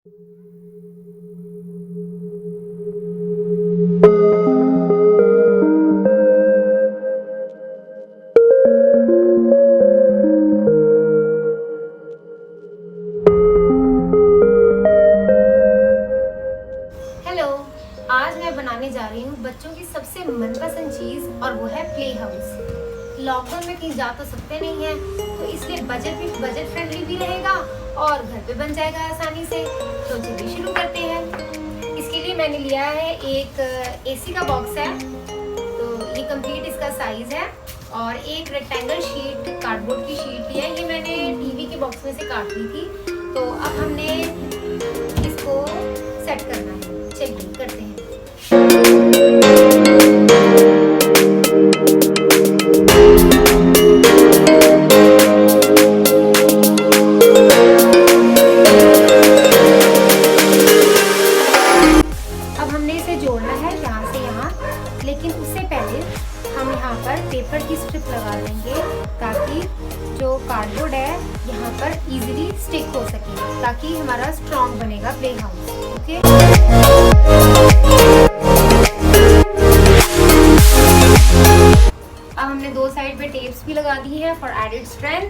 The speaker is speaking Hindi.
हेलो, आज मैं बनाने जा रही हूँ बच्चों की सबसे मनपसंद चीज़ और वो है प्ले हाउस। लॉकडाउन में कहीं जा तो सकते नहीं हैं, तो इसलिए बजट फ्रेंडली भी रहेगा और घर पे बन जाएगा आसानी से। तो चलिए शुरू करते हैं। इसके लिए मैंने लिया है एक एसी का बॉक्स है, तो ये कंप्लीट इसका साइज है, और एक रेक्टेंगल शीट कार्डबोर्ड की शीट ली है। ये मैंने टीवी के बॉक्स में से काट ली थी। तो अब हमने इसको सेट करना है। चलिए करते हैं। अब हमने इसे जोड़ना है यहाँ से यहाँ, लेकिन उससे पहले हम यहाँ पर पेपर की स्ट्रिप लगा देंगे ताकि जो कार्डबोर्ड है यहाँ पर इजीली स्टिक हो सके, ताकि हमारा स्ट्रॉन्ग बनेगा प्ले हाउस। ओके, अब हमने दो साइड पे टेप्स भी लगा दी है फॉर एडेड स्ट्रेंथ।